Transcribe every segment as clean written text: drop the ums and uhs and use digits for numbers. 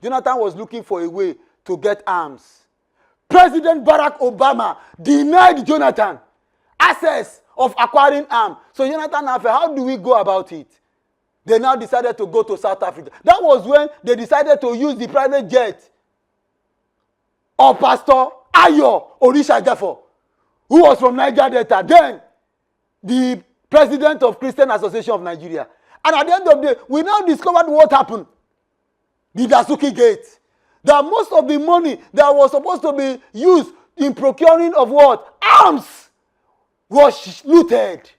Jonathan was looking for a way to get arms. President Barack Obama denied Jonathan access of acquiring arms. So Jonathan asked, how do we go about it? They now decided to go to South Africa. That was when they decided to use the private jet of Pastor Ayo Orishagafo, who was from Niger Delta, then the president of Christian Association of Nigeria. And at the end of the day, we now discovered what happened. The Dasuki Gate. That most of the money that was supposed to be used in procuring of what? Arms was looted.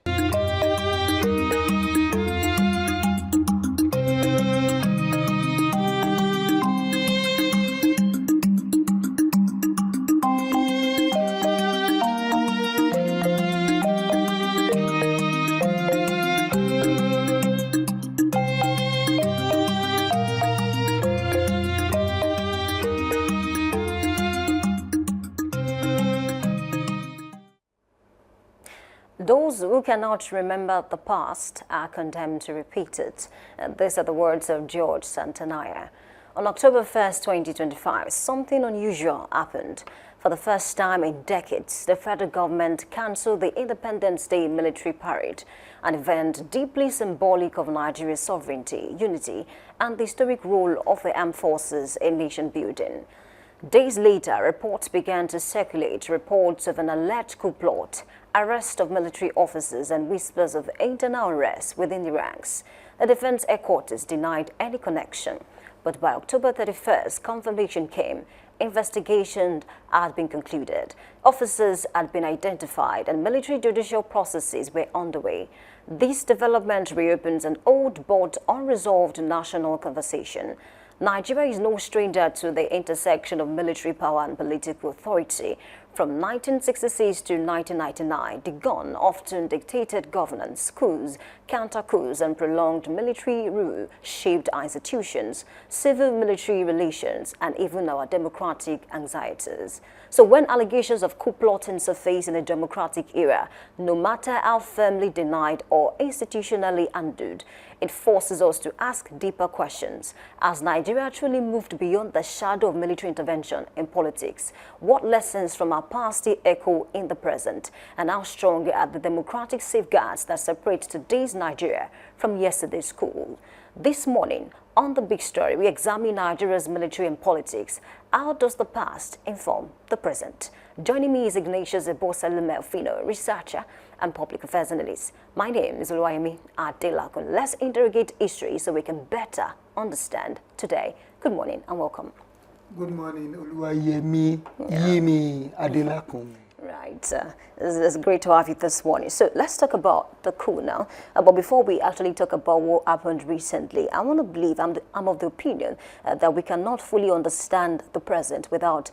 Those who cannot remember the past are condemned to repeat it. These are the words of George Santaniah. On October 1st, 2025, something unusual happened. For the first time in decades, the federal government cancelled the Independence Day military parade, an event deeply symbolic of Nigeria's sovereignty, unity, and the historic role of the armed forces in nation building. Days later, reports began to circulate, reports of an alleged coup plot, arrest of military officers, and whispers of internal unrest within the ranks. The defense headquarters denied any connection. But by October 31st, confirmation came. Investigation had been concluded. Officers had been identified and military judicial processes were underway. This development reopens an old but unresolved national conversation. Nigeria is no stranger to the intersection of military power and political authority. From 1966 to 1999, the gun often dictated governance, coups, counter-coups, and prolonged military rule shaped our institutions, civil-military relations, and even our democratic anxieties. So when allegations of coup plotting surface in a democratic era, no matter how firmly denied or institutionally undone, it forces us to ask deeper questions. Has Nigeria truly moved beyond the shadow of military intervention in politics? What lessons from our past still echo in the present? And how strong are the democratic safeguards that separate today's Nigeria from yesterday's school? This morning, on The Big Story, we examine Nigeria's military and politics. How does the past inform the present? Joining me is Ignatius Ebosa-Lumelfino, researcher and public affairs analyst. My name is Oluwayemi Adelakun. Let's interrogate history so we can better understand today. Good morning and welcome. Good morning, Oluwayemi Yimi Adelakun. Right, it's great to have you this morning. So let's talk about the coup now. But before we actually talk about what happened recently, I want to believe, I'm of the opinion that we cannot fully understand the present without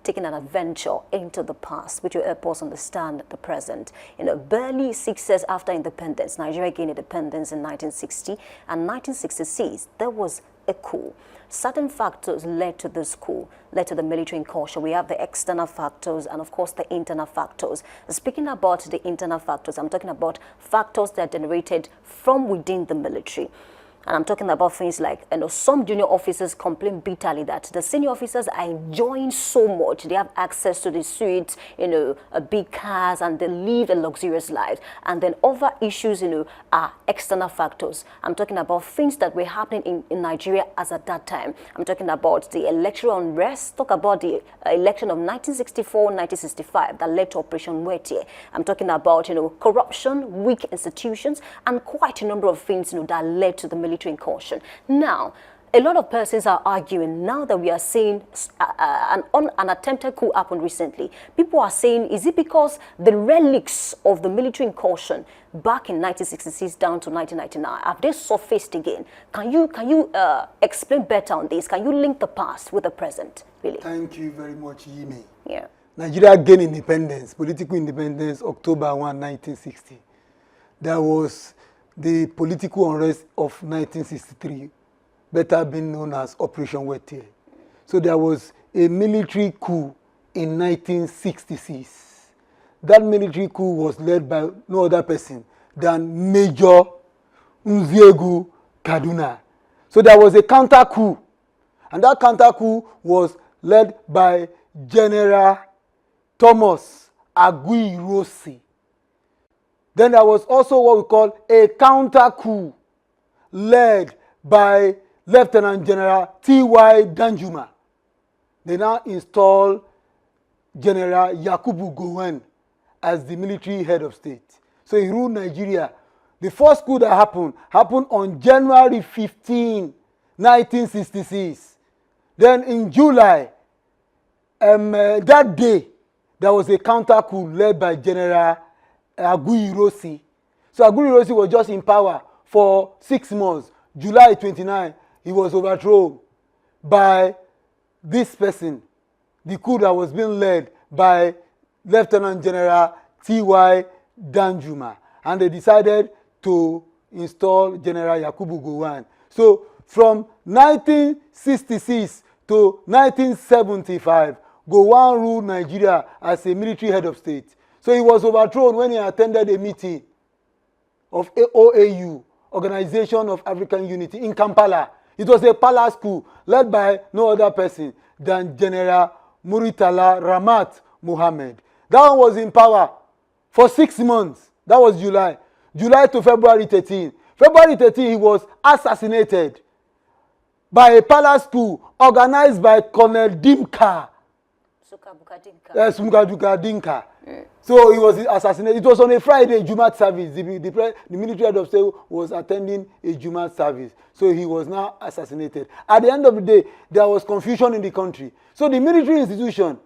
taking an adventure into the past, which will help us understand the present. You know, barely 6 years after independence, Nigeria gained independence in 1960, and 1966, there was a coup. Certain factors led to this coup, led to the military incursion. We have the external factors and, of course, the internal factors. Speaking about the internal factors, I'm talking about factors that are generated from within the military. And I'm talking about things like, you know, some junior officers complain bitterly that the senior officers are enjoying so much. They have access to the suites, you know, big cars, and they live a luxurious life. And then other issues, you know, are external factors. I'm talking about things that were happening in Nigeria as at that time. I'm talking about the electoral unrest, talk about the election of 1964-1965 that led to Operation Wete. I'm talking about, you know, corruption, weak institutions, and quite a number of things, you know, that led to the military incursion. Now, a lot of persons are arguing now that we are seeing an attempted coup happen recently. People are saying, is it because the relics of the military incursion back in 1966 down to 1999 have they surfaced again? Can you explain better on this? Can you link the past with the present? Really? Thank you very much, Yimi. Yeah. Nigeria gained independence, political independence, October 1, 1960. There was the political unrest of 1963, better being known as Operation Wete. So there was a military coup in 1966. That military coup was led by no other person than Major Nzegu Kaduna. So there was a counter coup. And that counter coup was led by General Thomas Aguiyi-Ironsi. Then there was also what we call a counter coup led by Lieutenant General T.Y. Danjuma. They now installed General Yakubu Gowon as the military head of state. So he ruled Nigeria. The first coup that happened on January 15, 1966. Then in July, that day, there was a counter coup led by General Aguiyi-Ironsi. So Aguiyi-Ironsi was just in power for 6 months. July 29, he was overthrown by this person, the coup that was being led by Lieutenant General T.Y. Danjuma. And they decided to install General Yakubu Gowon. So from 1966 to 1975, Gowon ruled Nigeria as a military head of state. So he was overthrown when he attended a meeting of OAU, Organization of African Unity, in Kampala. It was a palace coup led by no other person than General Muritala Ramat Mohammed. That one was in power for 6 months. That was July. July to February 13. February 13, he was assassinated by a palace coup organized by Colonel Dimka. Sumukaduka Dinka. So he was assassinated. It was on a Friday, Jumat service. The military head of state was attending a Jumat service. So he was now assassinated. At the end of the day, there was confusion in the country. So the military institution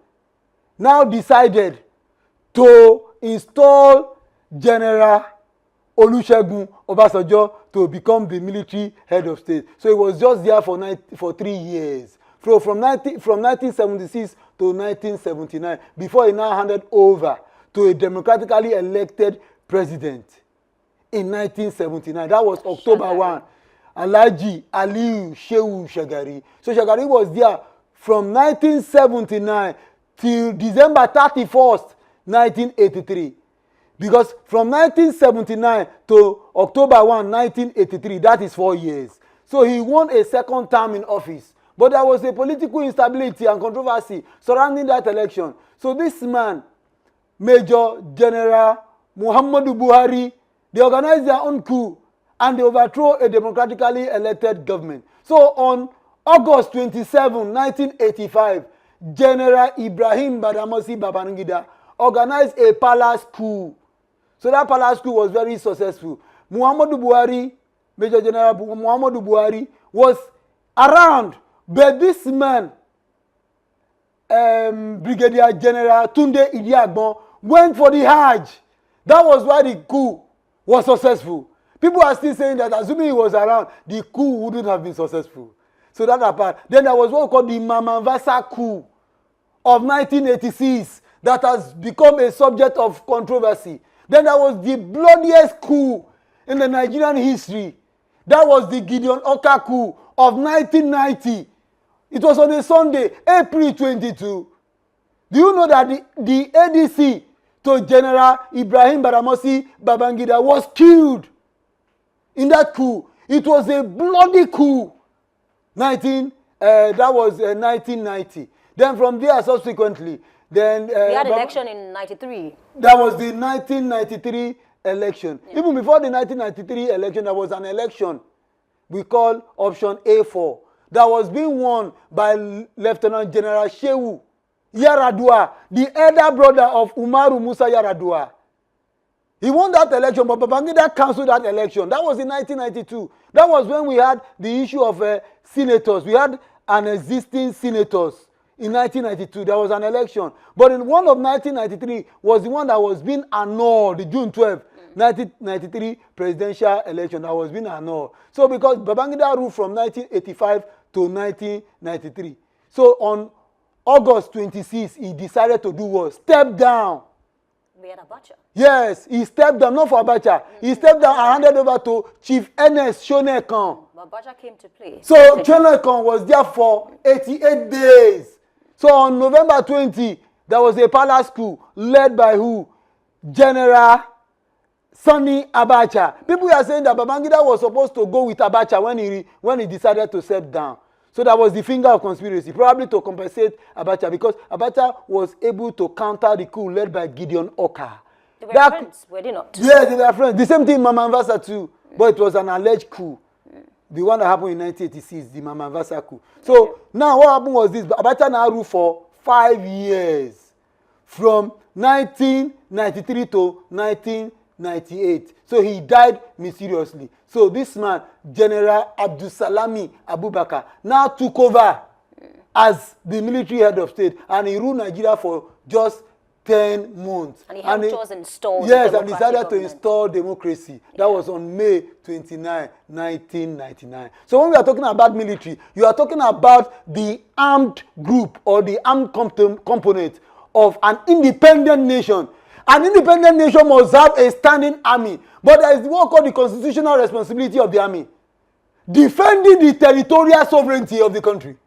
now decided to install General Olusegun Obasanjo to become the military head of state. So he was just there for 3 years. From 1976 to 1979, before he now handed over to a democratically elected president in 1979. That was October 1. Alhaji Aliyu Shehu Shagari. So Shagari was there from 1979 till December 31st, 1983. Because from 1979 to October 1, 1983, that is 4 years. So he won a second term in office. But there was a political instability and controversy surrounding that election. So this man, Major General Muhammadu Buhari, they organized their own coup and they overthrew a democratically elected government. So on August 27, 1985, General Ibrahim Badamasi Babangida organized a palace coup. So that palace coup was very successful. Muhammadu Buhari, Major General Muhammadu Buhari, was around, but this man, Brigadier General Tunde Idiagbon, went for the Hajj. That was why the coup was successful. People are still saying that assuming he was around, the coup wouldn't have been successful. So that apart. Then there was what we call the Mamavasa coup of 1986 that has become a subject of controversy. Then there was the bloodiest coup in the Nigerian history. That was the Gideon Oka coup of 1990. It was on a Sunday, April 22. Do you know that the ADC to General Ibrahim Badamasi Babangida was killed in that coup? It was a bloody coup. That was 1990. Then from there, subsequently, then we had election in 93. That was the 1993 election. Yeah. Even before the 1993 election, there was an election we call option A4 that was being won by Lieutenant General Shehu Yaradua, the elder brother of Umaru Musa Yaradua. He won that election, but Babangida cancelled that election. That was in 1992. That was when we had the issue of senators. We had an existing senators in 1992. There was an election. But in one of 1993 was the one that was being annulled, the June 12th, 1993 presidential election that was being annulled. So because Babangida ruled from 1985 to 1993. So on August 26, he decided to do what? Step down. We had Abacha. Yes, he stepped down, not for Abacha. He stepped down and handed over to Chief Ernest Shonekan. Abacha came to play. So Shonekan was there for 88 days. So on November 20, there was a palace coup led by who? General Sani Abacha. People are saying that Babangida was supposed to go with Abacha when he decided to step down. So that was the finger of conspiracy, probably to compensate Abacha, because Abacha was able to counter the coup led by Gideon Oka. They were friends, were they not? Yes, they were friends. The same thing in Mamambasa too, but it was an alleged coup. The one that happened in 1986, the Mamambasa coup. So now what happened was this: Abacha now ruled for 5 years, from 1993 to 1998. So he died mysteriously. So this man, General Abdusalami Abubakar, now took over as the military head of state, and he ruled Nigeria for just 10 months. And he helped us install yes, and decided to install democracy. That was on May 29, 1999. So when we are talking about military, you are talking about the armed group or the armed component of an independent nation. An independent nation must have a standing army, but there is what called the constitutional responsibility of the army, defending the territorial sovereignty of the country.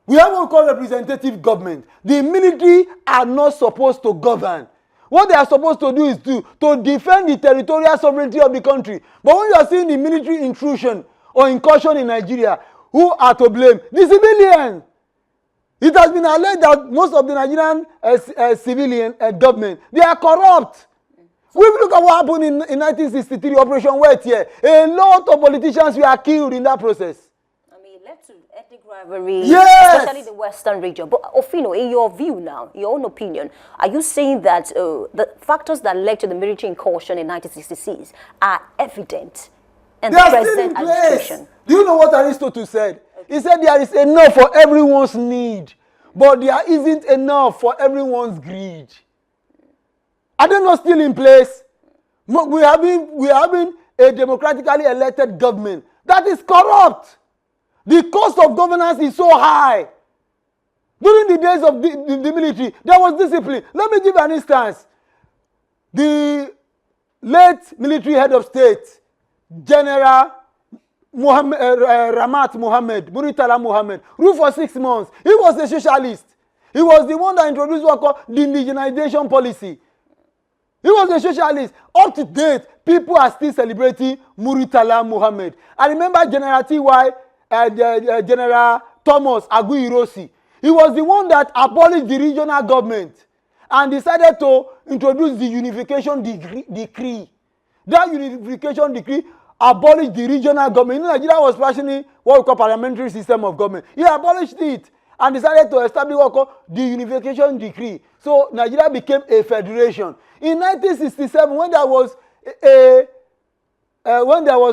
We have what we call representative government. The military are not supposed to govern. What they are supposed to do is to defend the territorial sovereignty of the country. But when you are seeing the military intrusion or incursion in Nigeria, who are to blame? The civilians. It has been alleged that most of the Nigerian civilian government, they are corrupt. We look at what happened in 1963, Operation Wet here. A lot of politicians were killed in that process. I mean, it led to ethnic rivalry, yes, especially the Western region. But Ofino, in your view now, your own opinion, are you saying that the factors that led to the military incursion in 1966 are evident in the present administration? Do you know what Aristotle said? He said there is enough for everyone's need, but there isn't enough for everyone's greed. Are they not still in place? We are having a democratically elected government that is corrupt. The cost of governance is so high. During the days of the military, there was discipline. Let me give an instance. The late military head of state, General Ramat Mohammed, Muritala Mohammed, ruled for 6 months. He was a socialist. He was the one that introduced what called the indigenization policy. He was a socialist. Up to date, people are still celebrating Muritala Mohammed. I remember General T.Y., General Thomas Aguiyi-Ironsi. He was the one that abolished the regional government and decided to introduce the unification decree. That unification decree abolished the regional government. Nigeria was practicing what we call parliamentary system of government. He abolished it and decided to establish what we call the unification decree. So Nigeria became a federation. In 1967, when there was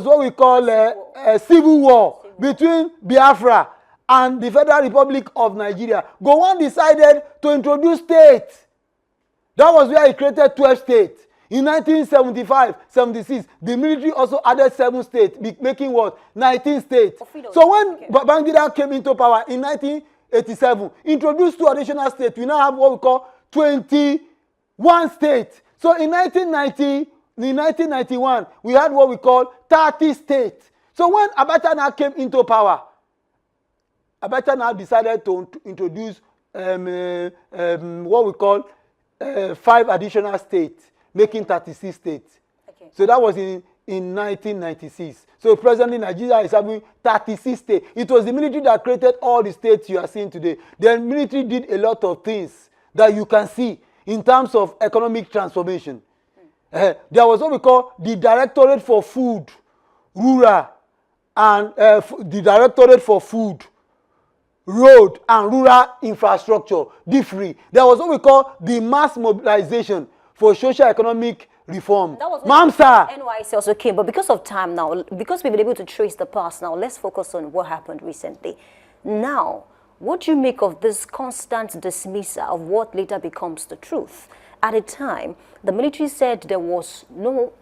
what we call a civil war between Biafra and the Federal Republic of Nigeria, Gowon decided to introduce states. That was where he created 12 states. In 1975-76, the military also added 7 states, making what? 19 states. So when Babangida came into power in 1987, introduced 2 additional states, we now have what we call 21 states. So in 1991, we had what we call 30 states. So when Abacha now came into power, Abacha now decided to introduce what we call 5 additional states, making 36 states. Okay. So that was in 1996. So presently Nigeria is having 36 states. It was the military that created all the states you are seeing today. The military did a lot of things that you can see in terms of economic transformation. There was what we call the Directorate for Food, Rural, and the Directorate for Food, Road, and Rural Infrastructure, DFRI. There was what we call the Mass Mobilization for Socio-Economic Reform. That was MAMSA. NYC also came, but because of time now, because we've been able to trace the past now, let's focus on what happened recently. Now, what do you make of this constant dismissal of what later becomes the truth? At a time, the military said there was no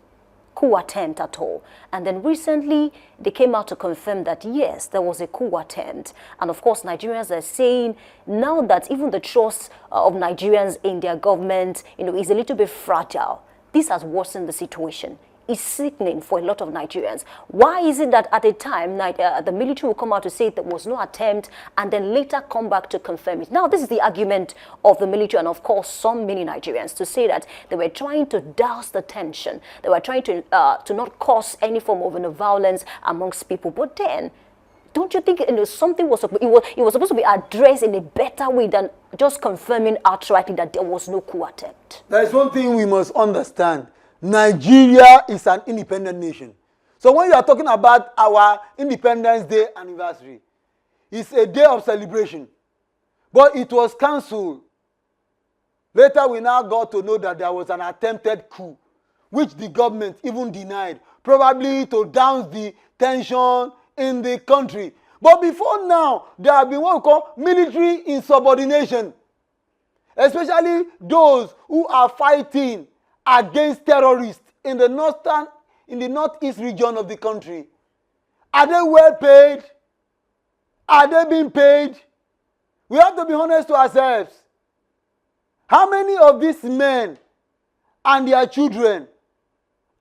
coup attempt at all. And then recently, they came out to confirm that, yes, there was a coup attempt. And of course, Nigerians are saying now that even the trust of Nigerians in their government, is a little bit fragile. This has worsened the situation. It's sickening for a lot of Nigerians. Why is it that at a time, the military will come out to say there was no attempt and then later come back to confirm it? Now, this is the argument of the military and, of course, many Nigerians to say that they were trying to douse the tension. They were trying to not cause any form of violence amongst people. But then, Don't you think something was it was supposed to be addressed in a better way than just confirming outrightly that there was no coup attempt? There is one thing we must understand. Nigeria is an independent nation. So when you are talking about our Independence Day anniversary, it's a day of celebration. But it was cancelled. Later we now got to know that there was an attempted coup, which the government even denied, probably to douse the tension in the country. But before now, there have been what we call military insubordination, especially those who are fighting against terrorists in the northeast region of the country. Are they well paid? Are they being paid? We have to be honest to ourselves. How many of these men and their children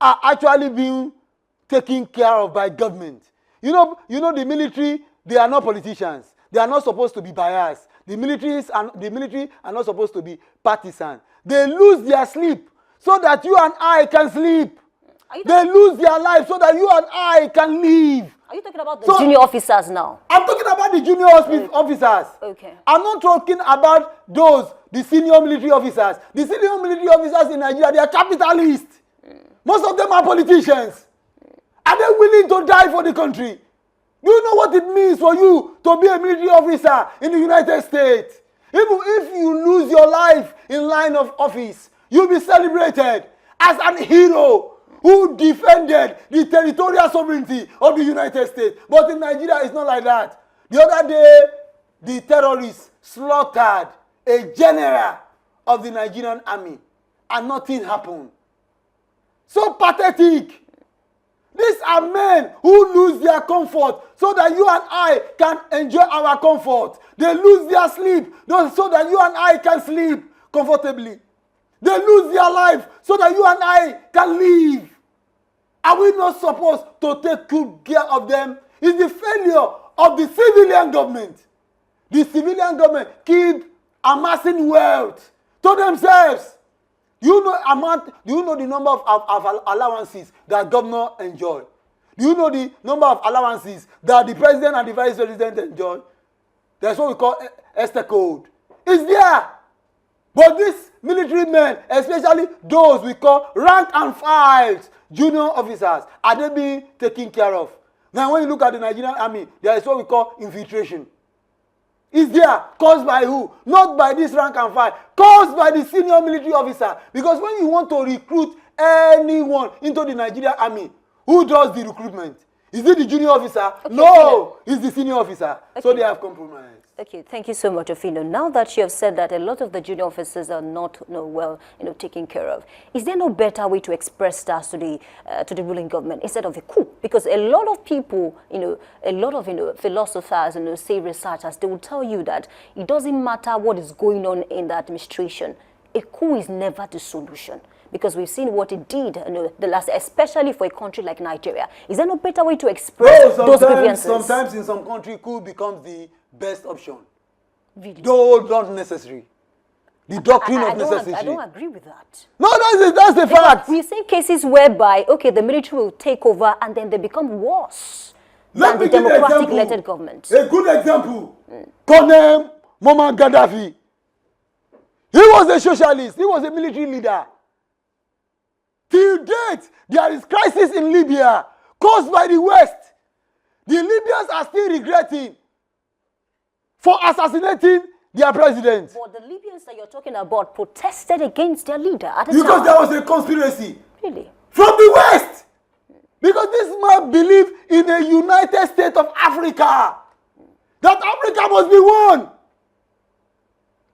are actually being taken care of by government? You know the military, they are not politicians. They are not supposed to be biased. The military are not supposed to be partisan. They lose their sleep so that you and I can sleep. They lose their life so that you and I can live. Are you talking about the junior officers now? I'm talking about the junior officers. Okay. I'm not talking about the senior military officers. The senior military officers in Nigeria, they are capitalists. Most of them are politicians. Are they willing to die for the country? Do you know what it means for you to be a military officer in the United States? Even if you lose your life in line of office, you'll be celebrated as an hero who defended the territorial sovereignty of the United States. But in Nigeria, it's not like that. The other day, the terrorists slaughtered a general of the Nigerian army, and nothing happened. So pathetic. These are men who lose their comfort so that you and I can enjoy our comfort. They lose their sleep so that you and I can sleep comfortably. They lose their life so that you and I can live. Are we not supposed to take good care of them? It's the failure of the civilian government. The civilian government keep amassing wealth to themselves. Do you know the number of allowances that governor enjoy? Do you know the number of allowances that the president and the vice president enjoy? That's what we call Esther Code. It's there. But these military men, especially those we call rank and files, junior officers, are they being taken care of? Now when you look at the Nigerian army, there is what we call infiltration. Is there caused by who? Not by this rank and file, caused by the senior military officer. Because when you want to recruit anyone into the Nigerian army, who does the recruitment? Is it the junior officer? Okay, no, it's the senior officer. Okay. So they have compromised. Okay, thank you so much, Ofino. Now that you have said that a lot of the junior officers are not well, taken care of, is there no better way to express that to the ruling government instead of a coup? Because a lot of people, a lot of philosophers, say researchers, they will tell you that it doesn't matter what is going on in the administration. A coup is never the solution. Because we've seen what it did, the last, especially for a country like Nigeria. Is there no better way to express those grievances? Sometimes in some country, coup becomes the best option. Really? Though not necessary. The doctrine of necessity. I don't agree with that. No, that's the fact. We've seen cases whereby, okay, the military will take over and then they become worse than the democratic elected government. A good example. Colonel Muammar Gaddafi. He was a socialist. He was a military leader. Till date, there is crisis in Libya caused by the West. The Libyans are still regretting for assassinating their president. But the Libyans that you're talking about protested against their leader at the time. Because there was a conspiracy. Really? From the West. Because this man believed in a United States of Africa. That Africa must be one.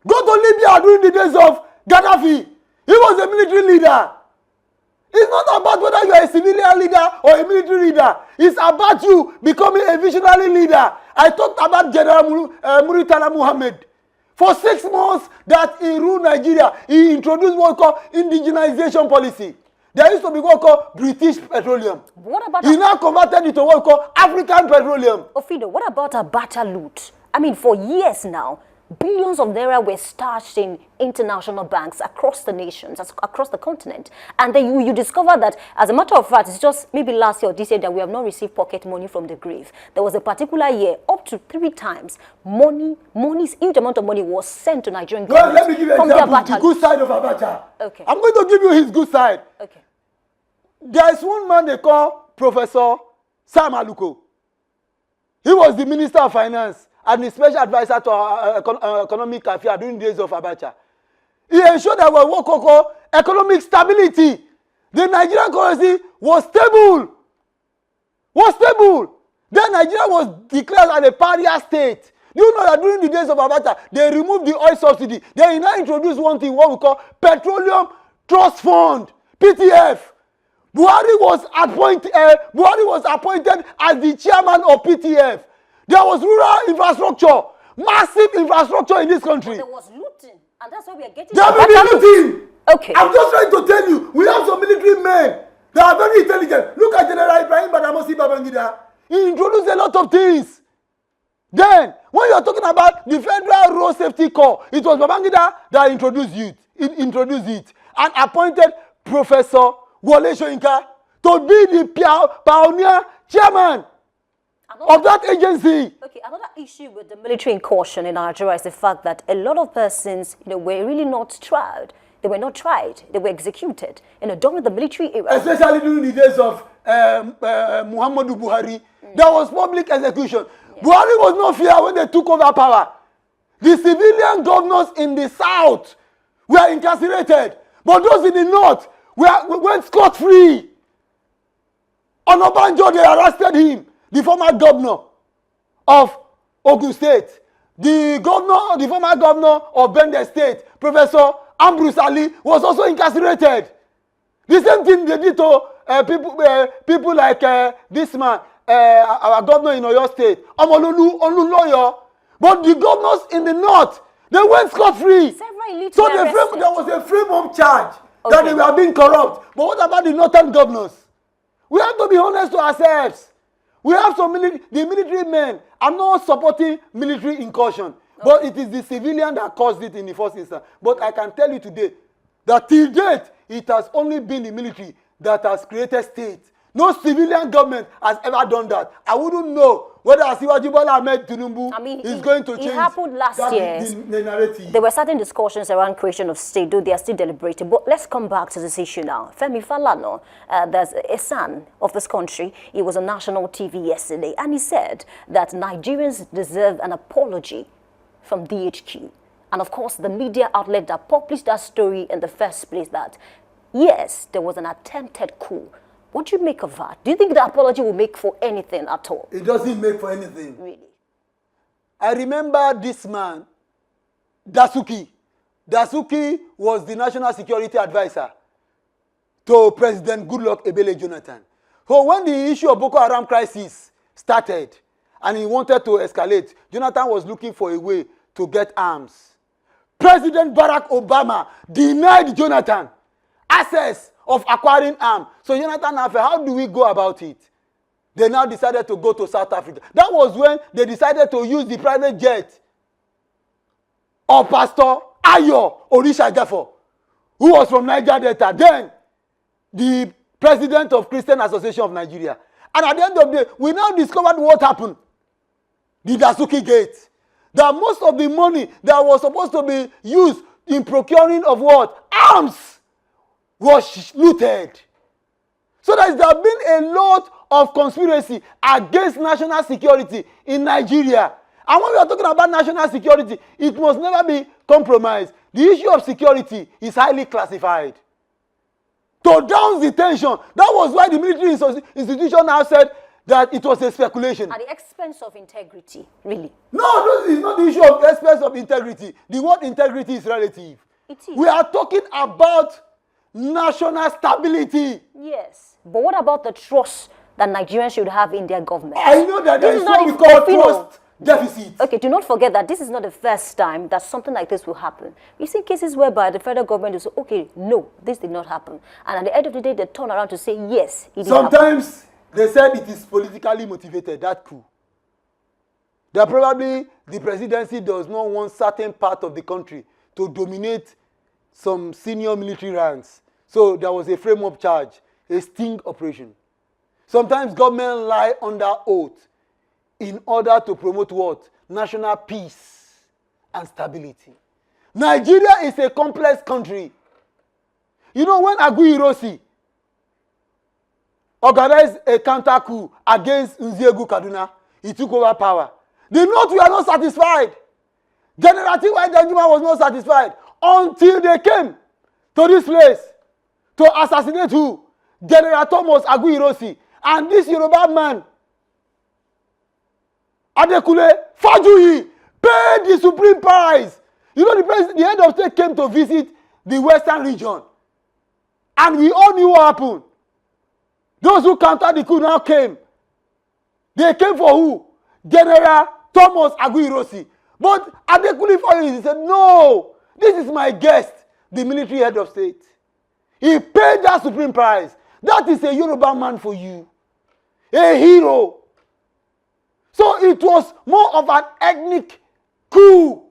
Go to Libya during the days of Gaddafi. He was a military leader. It's not about whether you are a civilian leader or a military leader. It's about you becoming a visionary leader. I talked about General Muritala Muhammad. For 6 months that he ruled Nigeria, he introduced what we call indigenization policy. There used to be what we call British petroleum. What about he now converted it to what we call African petroleum. Ofino, what about Abacha loot? I mean, for years now, Billions of naira were stashed in international banks across the nations, across the continent. And then you discover that, as a matter of fact, it's just maybe last year or this year that we have not received pocket money from the grave. There was a particular year, up to 3 times, huge amount of money was sent to Nigerian government. Well, let me give you an example, the good side of Abacha. Okay. I'm going to give you his good side. Okay. There is one man they call Professor Sam Aluko. He was the Minister of Finance and the special advisor to economic affairs during the days of Abacha. He ensured that we what called economic stability. The Nigerian currency was stable. Then Nigeria was declared as a pariah state. Do you know that during the days of Abacha, they removed the oil subsidy. They now introduced one thing, what we call Petroleum Trust Fund, PTF. Buhari was appointed as the chairman of PTF. There was rural infrastructure, massive infrastructure in this country. But there was looting, and that's why we are getting. There will be looting. Okay. I'm just trying to tell you, we have some military men that are very intelligent. Look at General Ibrahim Badamasi Babangida. He introduced a lot of things. Then, when you are talking about the Federal Road Safety Corps, it was Babangida that introduced it and appointed Professor Wole Soyinka to be the pioneer chairman of that agency. Okay, another issue with the military incursion in Nigeria is the fact that a lot of persons, were really not tried. They were not tried. They were executed, during the military era. Especially during the days of Muhammadu Buhari, there was public execution. Yeah. Buhari was not feared when they took over power. The civilian governors in the south were incarcerated, but those in the north went scot-free. On Obanjo, they arrested him, the former governor of Ogun State. The former governor of Bende State, Professor Ambrose Ali, was also incarcerated. The same thing they did to people like this man, our governor in Oyo State, Omololu Oluloyo. But the governors in the north, they went scot-free. So there was a free-home charge that they were being corrupt. But what about the northern governors? We have to be honest to ourselves. We have some the military men. I'm not supporting military incursion, but it is the civilian that caused it in the first instance. But I can tell you today that till date, it has only been the military that has created state. No civilian government has ever done that. I wouldn't know whether Asiwaju Bola Ahmed Tinubu is going to change. It happened last year. The narrative. There were certain discussions around creation of state, though they are still deliberating. But let's come back to this issue now. Femi Falana, there's a son of this country. He was on national TV yesterday, and he said that Nigerians deserve an apology from DHQ. And of course, the media outlet that published that story in the first place, that yes, there was an attempted coup. What do you make of that? Do you think the apology will make for anything at all? It doesn't make for anything. Really? I remember this man, Dasuki. Dasuki was the national security advisor to President Goodluck Ebele Jonathan. So when the issue of Boko Haram crisis started and he wanted to escalate, Jonathan was looking for a way to get arms. President Barack Obama denied Jonathan access of acquiring arms. So Jonathan asked, how do we go about it? They now decided to go to South Africa. That was when they decided to use the private jet of Pastor Ayo Orishagafo, who was from Niger Delta, then the president of Christian Association of Nigeria. And at the end of the day, we now discovered what happened. The Dasuki Gate. That most of the money that was supposed to be used in procuring of what? Arms was looted. So there has been a lot of conspiracy against national security in Nigeria. And when we are talking about national security, it must never be compromised. The issue of security is highly classified. To down the tension, that was why the military institution now said that it was a speculation. At the expense of integrity, really? No, this is not the issue of expense of integrity. The word integrity is relative. It is. We are talking about national stability. Yes. But what about the trust that Nigerians should have in their government? I know that there is what we call trust deficit. Okay, do not forget that this is not the first time that something like this will happen. We see cases whereby the federal government will say, okay, no, this did not happen. And at the end of the day, they turn around to say, yes, it did Sometimes they said it is politically motivated, that coup. They probably the presidency does not want certain part of the country to dominate some senior military ranks. So there was a frame-up charge, a sting operation. Sometimes government lie under oath in order to promote what? National peace and stability. Nigeria is a complex country. You know, when Aguiyi-Ironsi organized a counter coup against Nzegu Kaduna, he took over power. The North were not satisfied. General T.Y. Danjuma was not satisfied until they came to this place to assassinate who? General Thomas Aguiyi-Ironsi. And this Yoruba man, Adekule Fajuyi, paid the supreme price. You know, the head of state came to visit the western region. And we all knew what happened. Those who countered the coup now came. They came for who? General Thomas Aguiyi-Ironsi. But Adekule Fajuyi said, no, this is my guest, the military head of state. He paid that supreme price. That is a Yoruba man for you. A hero. So it was more of an ethnic coup.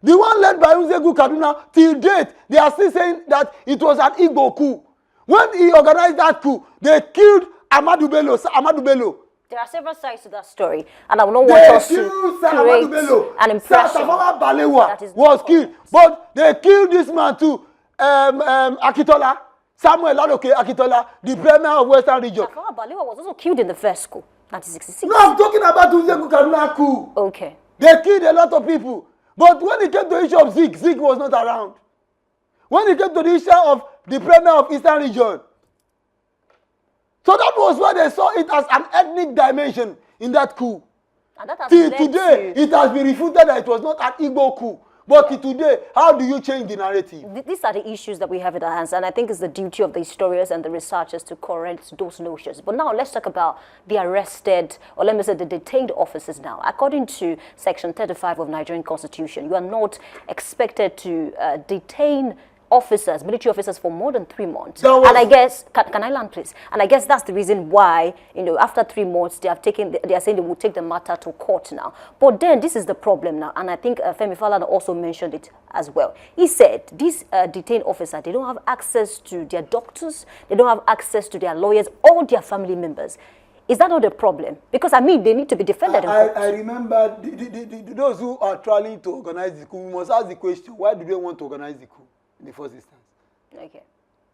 The one led by Nzegu Kaduna, till date, they are still saying that it was an Igbo coup. When he organized that coup, they killed Ahmadu Bello. There are several sides to that story, and I will not want us to create an impression Balewa was killed. But they killed this man too, Akitola, Samuel Ladoke Akitola, the premier of Western Region. Tafawa Balewa was also killed in the first coup, 1966. No, I'm talking about Nzegu Kaduna coup. Okay. They killed a lot of people. But when it came to the issue of Zeke was not around. When it came to the issue of the premier of Eastern Region. So that was why they saw it as an ethnic dimension in that coup. And that has Till today, it has been refuted that it was not an Igbo coup. But till today, how do you change the narrative? These are the issues that we have in our hands, and I think it's the duty of the historians and the researchers to correct those notions. But now let's talk about the arrested, or let me say the detained officers now. According to Section 35 of Nigerian Constitution, you are not expected to detain officers, military officers, for more than 3 months. And I guess, can I land, please? And I guess that's the reason why, you know, after 3 months, they are saying they will take the matter to court now. But then this is the problem now, and I think Femi Falana also mentioned it as well. He said these detained officers, they don't have access to their doctors, they don't have access to their lawyers or their family members. Is that not a problem? Because, I mean, they need to be defended in court. I remember those who are trying to organize the coup, we must ask the question, why do they want to organize the coup in the first instance? Okay.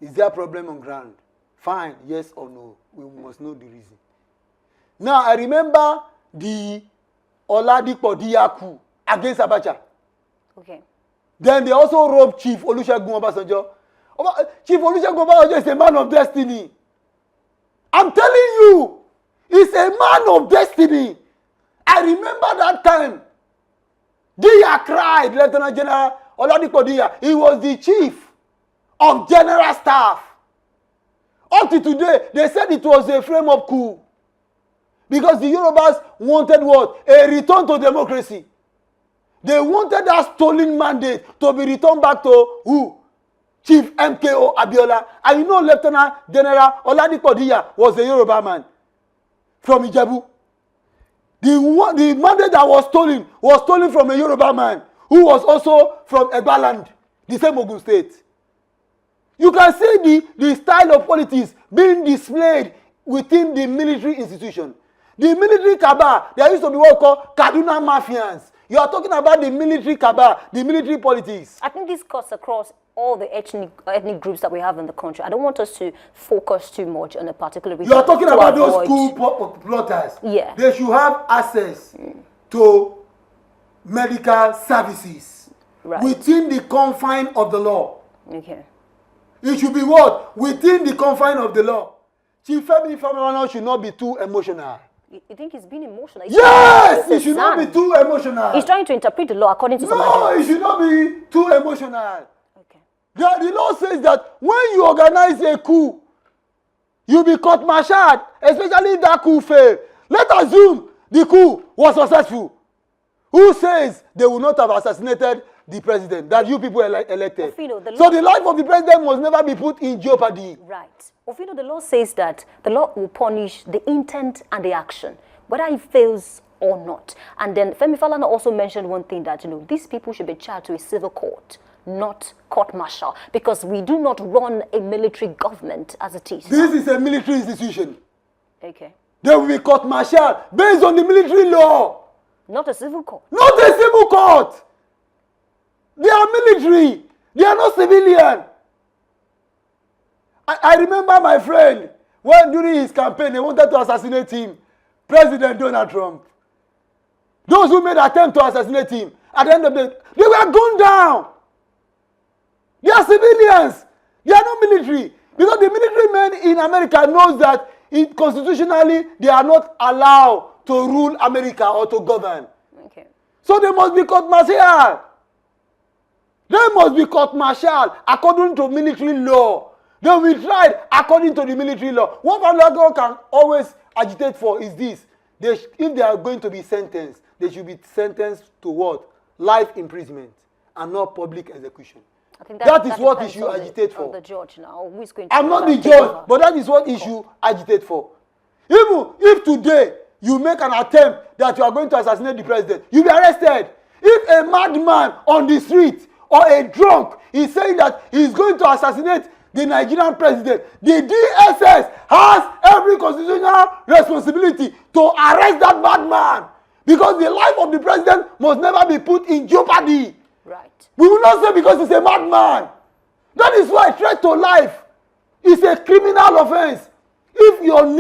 Is there a problem on ground? Fine, yes or no. We must know the reason. Now, I remember the Oladipo Diya coup against Abacha. Okay. Then they also robbed Chief Olusegun Obasanjo. Chief Olusegun Obasanjo is a man of destiny. I'm telling you, he's a man of destiny. I remember that time. Diya cried, Lieutenant General Oladipo Diya. He was the chief of general staff. Up to today, they said it was a frame-up coup. Because the Yorubas wanted what? A return to democracy. They wanted that stolen mandate to be returned back to who? Chief MKO Abiola. And you know Lieutenant General Oladipo Diya was a Yoruba man from Ijebu. The mandate that was stolen from a Yoruba man who was also from Egbaland, the same Ogun State. You can see the style of politics being displayed within the military institution. The military cabal, there used to be what called Kaduna Mafians. You are talking about the military cabal, the military politics. I think this cuts across all the ethnic groups that we have in the country. I don't want us to focus too much on a particular region. You are talking about those coup plotters. Yeah. They should have access to medical services within the confine of the law. Okay. It should be what? Within the confine of the law. Chief Femi Falana should not be too emotional. You think he's being emotional? Yes! He should not be too emotional. He's trying to interpret the law according to some No, he should not be too emotional. Okay. The law says that when you organize a coup, you'll be court-martialed, especially if that coup failed. Let's assume the coup was successful. Who says they will not have assassinated the president that you people elected? So the life of the president must never be put in jeopardy. Right. Ofino, the law says that the law will punish the intent and the action. Whether it fails or not? And then Femi Falana also mentioned one thing that, these people should be charged to a civil court, not court-martial, because we do not run a military government as it is. This is a military institution. Okay. They will be court-martial based on the military law. Not a civil court. Not a civil court. They are military. They are not civilian. I remember my friend, when during his campaign, they wanted to assassinate him, President Donald Trump. Those who made attempt to assassinate him, at the end of the day, they were gunned down. They are civilians. They are not military. Because the military men in America knows that constitutionally, they are not allowed to rule America or to govern. Okay. So they must be court-martial. They must be court-martial according to military law. They will be tried according to the military law. What Falago can always agitate for is this. If they are going to be sentenced, they should be sentenced to what? Life imprisonment and not public execution. I think that is what he should agitate for. The judge now. Who is going to I'm not the judge, but that is what he should agitate for. Even if today you make an attempt that you are going to assassinate the president, you'll be arrested. If a madman on the street or a drunk is saying that he is going to assassinate the Nigerian president, the DSS has every constitutional responsibility to arrest that madman, because the life of the president must never be put in jeopardy. Right. We will not say because he's a madman. That is why threat to life is a criminal offense. If you and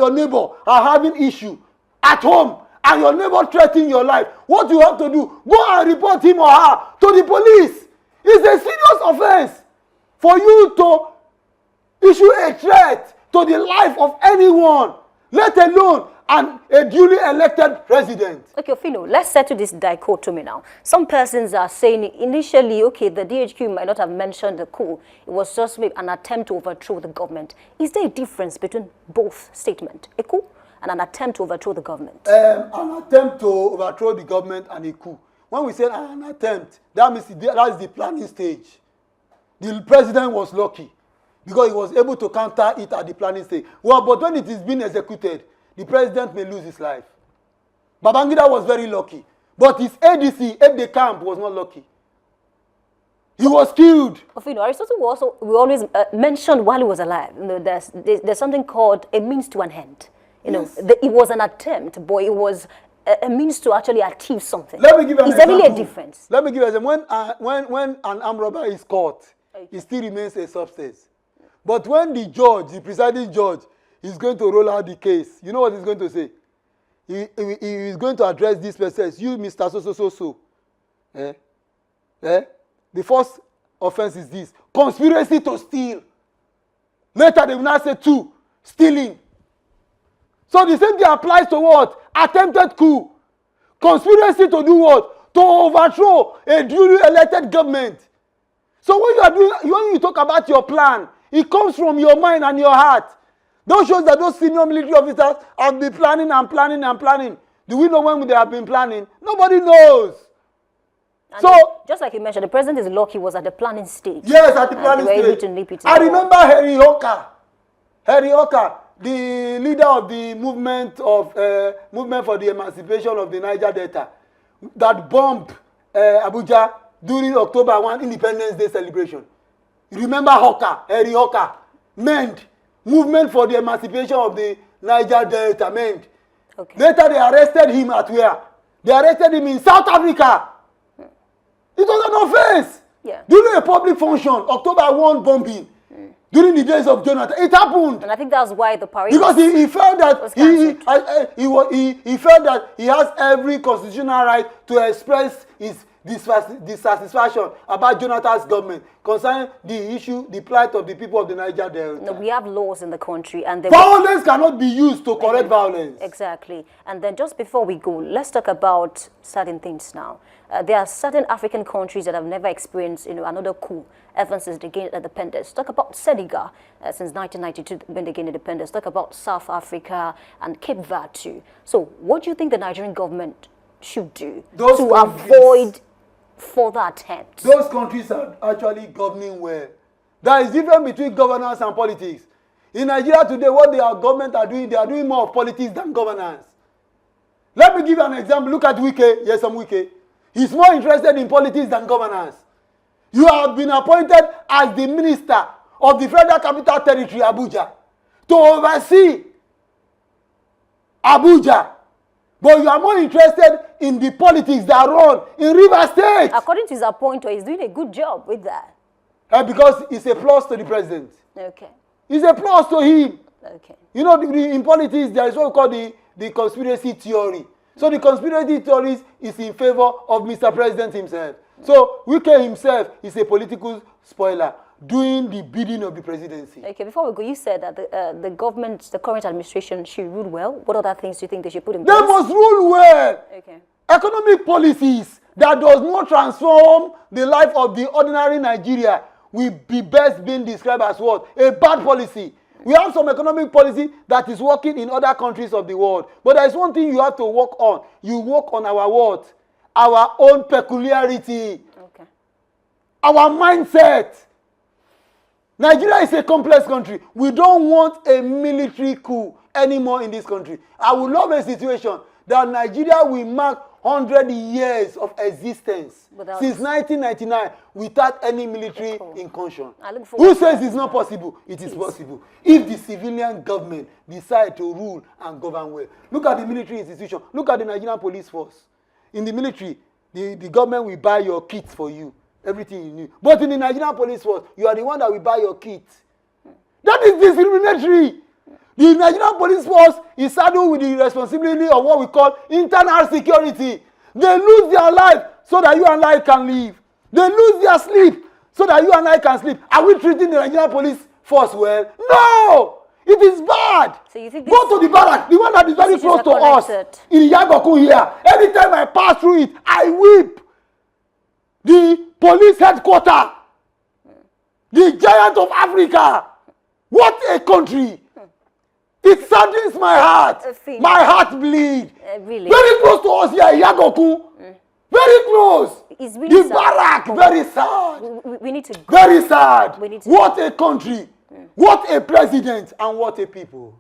your neighbor are having issue at home and your neighbor threatening your life, what you have to do, go and report him or her to the police. It's a serious offense for you to issue a threat to the life of anyone, let alone a duly elected president. Okay, Ofino, let's settle this dichotomy now. Some persons are saying initially, okay, the DHQ might not have mentioned the coup. It was just an attempt to overthrow the government. Is there a difference between both statements, a coup and an attempt to overthrow the government? An attempt to overthrow the government and a coup. When we say an attempt, that means that's the planning stage. The president was lucky because he was able to counter it at the planning stage. Well, but when it is being executed, the president may lose his life. Babangida was very lucky, but his ADC, aide camp, was not lucky. He was killed. Ofino, Aristotle we always mentioned while he was alive. There's something called a means to an end. Yes. It was an attempt, but it was a means to actually achieve something. Let me give you an example. Is there really a difference? Let me give you an example. When an armed robber is caught, it still remains a substance. But when the presiding judge, is going to roll out the case, you know what he's going to say? He is going to address this person. You, Mr. So. The first offense is this: conspiracy to steal. Later they will now say 2, stealing. So the same thing applies to what? Attempted coup. Conspiracy to do what? To overthrow a duly elected government. So when you talk about your plan, it comes from your mind and your heart. Those shows that those senior military officers have been planning and planning and planning. Do we know when they have been planning? Nobody knows. And so, just like you mentioned, the president is lucky was at the planning stage. Yes, at the planning stage. I remember Harry Hoka, the leader of the movement for the emancipation of the Niger Delta, that bombed Abuja during October 1 Independence Day celebration. You remember Harry Hoka, movement for the emancipation of the Niger Delta, Okay. Later they arrested him at where? They arrested him in South Africa. It was an offense. Yeah. During a public function, October 1 bombing, during the days of Jonathan, it happened. And I think that's why the parade because he felt that he felt that he has every constitutional right to express his dissatisfaction about Jonathan's government concerning the issue, the plight of the people of the Niger Delta. No, we have laws in the country, and violence cannot be used to correct violence. Exactly. And then just before we go, let's talk about certain things now. There are certain African countries that have never experienced, another coup ever since they gained independence. Talk about Senegal since 1992 when they gained independence. Talk about South Africa and Cape Verde too. So, what do you think the Nigerian government should do to avoid further attempts? Those countries are actually governing well. There is difference between governance and politics. In Nigeria today, what their government are doing, they are doing more of politics than governance. Let me give you an example. Look at Wike. Yes, I'm Wike. He's more interested in politics than governance. You have been appointed as the minister of the Federal Capital Territory, Abuja, to oversee Abuja. But you are more interested in the politics that run in River State. According to his appointer, he's doing a good job with that. Because it's a plus to the president. Okay. It's a plus to him. Okay. You know, in politics, there is what we call the conspiracy theory. So the conspiracy theory is in favor of Mr. President himself. So Wike himself is a political spoiler doing the bidding of the presidency. Okay, before we go, you said that the government, the current administration should rule well. What other things do you think they should put in place? They must rule well. Okay. Economic policies that does not transform the life of the ordinary Nigeria will be best being described as what? A bad policy. We have some economic policy that is working in other countries of the world. But there is one thing you have to work on. You work on our what? Our own peculiarity. Okay. Our mindset. Nigeria is a complex country. We don't want a military coup anymore in this country. I would love a situation that Nigeria will mark 100 years of existence since 1999 without any military incursion. Who says it's not possible? It is possible. If the civilian government decide to rule and govern well. Look at the military institution. Look at the Nigerian police force. In the military, the government will buy your kits for you. Everything you need. But in the Nigerian police force, you are the one that will buy your kit. That is discriminatory. The Nigerian police force is saddled with the responsibility of what we call internal security. They lose their life so that you and I can live. They lose their sleep so that you and I can sleep. Are we treating the Nigerian police force well? No! It is bad. So you think go to the barrack, the one that is very close to us. In Yagoku here. Anytime I pass through it, I weep. The police headquarters. The giant of Africa. What a country. It saddens my heart. My heart bleeds. Really? Very close to us here, Yagoku. Very close. It's really the barrack, very sad. We need to go. Very sad. We need to what a country. What a president and what a people.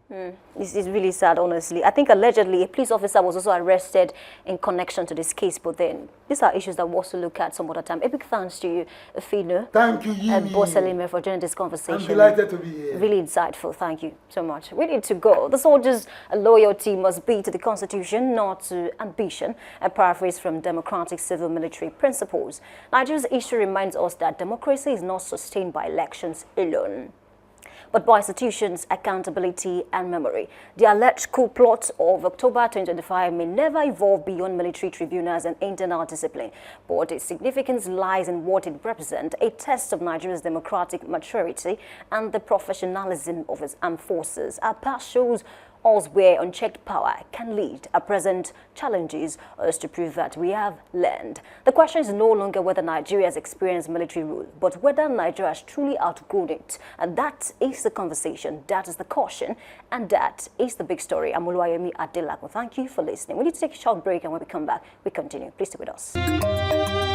This is really sad, honestly. I think allegedly a police officer was also arrested in connection to this case, but then these are issues that we'll also look at some other time. A big thanks to you, Fino. Thank you, Yimi. And Boselime for joining this conversation. I'm delighted to be here. Really insightful. Thank you so much. We need to go. The soldiers' loyalty must be to the Constitution, not to ambition. A paraphrase from democratic civil military principles. Nigeria's issue reminds us that democracy is not sustained by elections alone, but by institutions, accountability, and memory. The alleged coup plot of October 2025 may never evolve beyond military tribunals and internal discipline, but its significance lies in what it represents, a test of Nigeria's democratic maturity and the professionalism of its armed forces. Our past shows us where unchecked power can lead. Our present challenges us to prove that we have learned. The question is no longer whether Nigeria has experienced military rule, but whether Nigeria has truly outgrown it. And that is the conversation, that is the caution, and that is the big story. I'm Oluwayemi Adelakun. Thank you for listening. We need to take a short break, and when we come back, we continue. Please stay with us.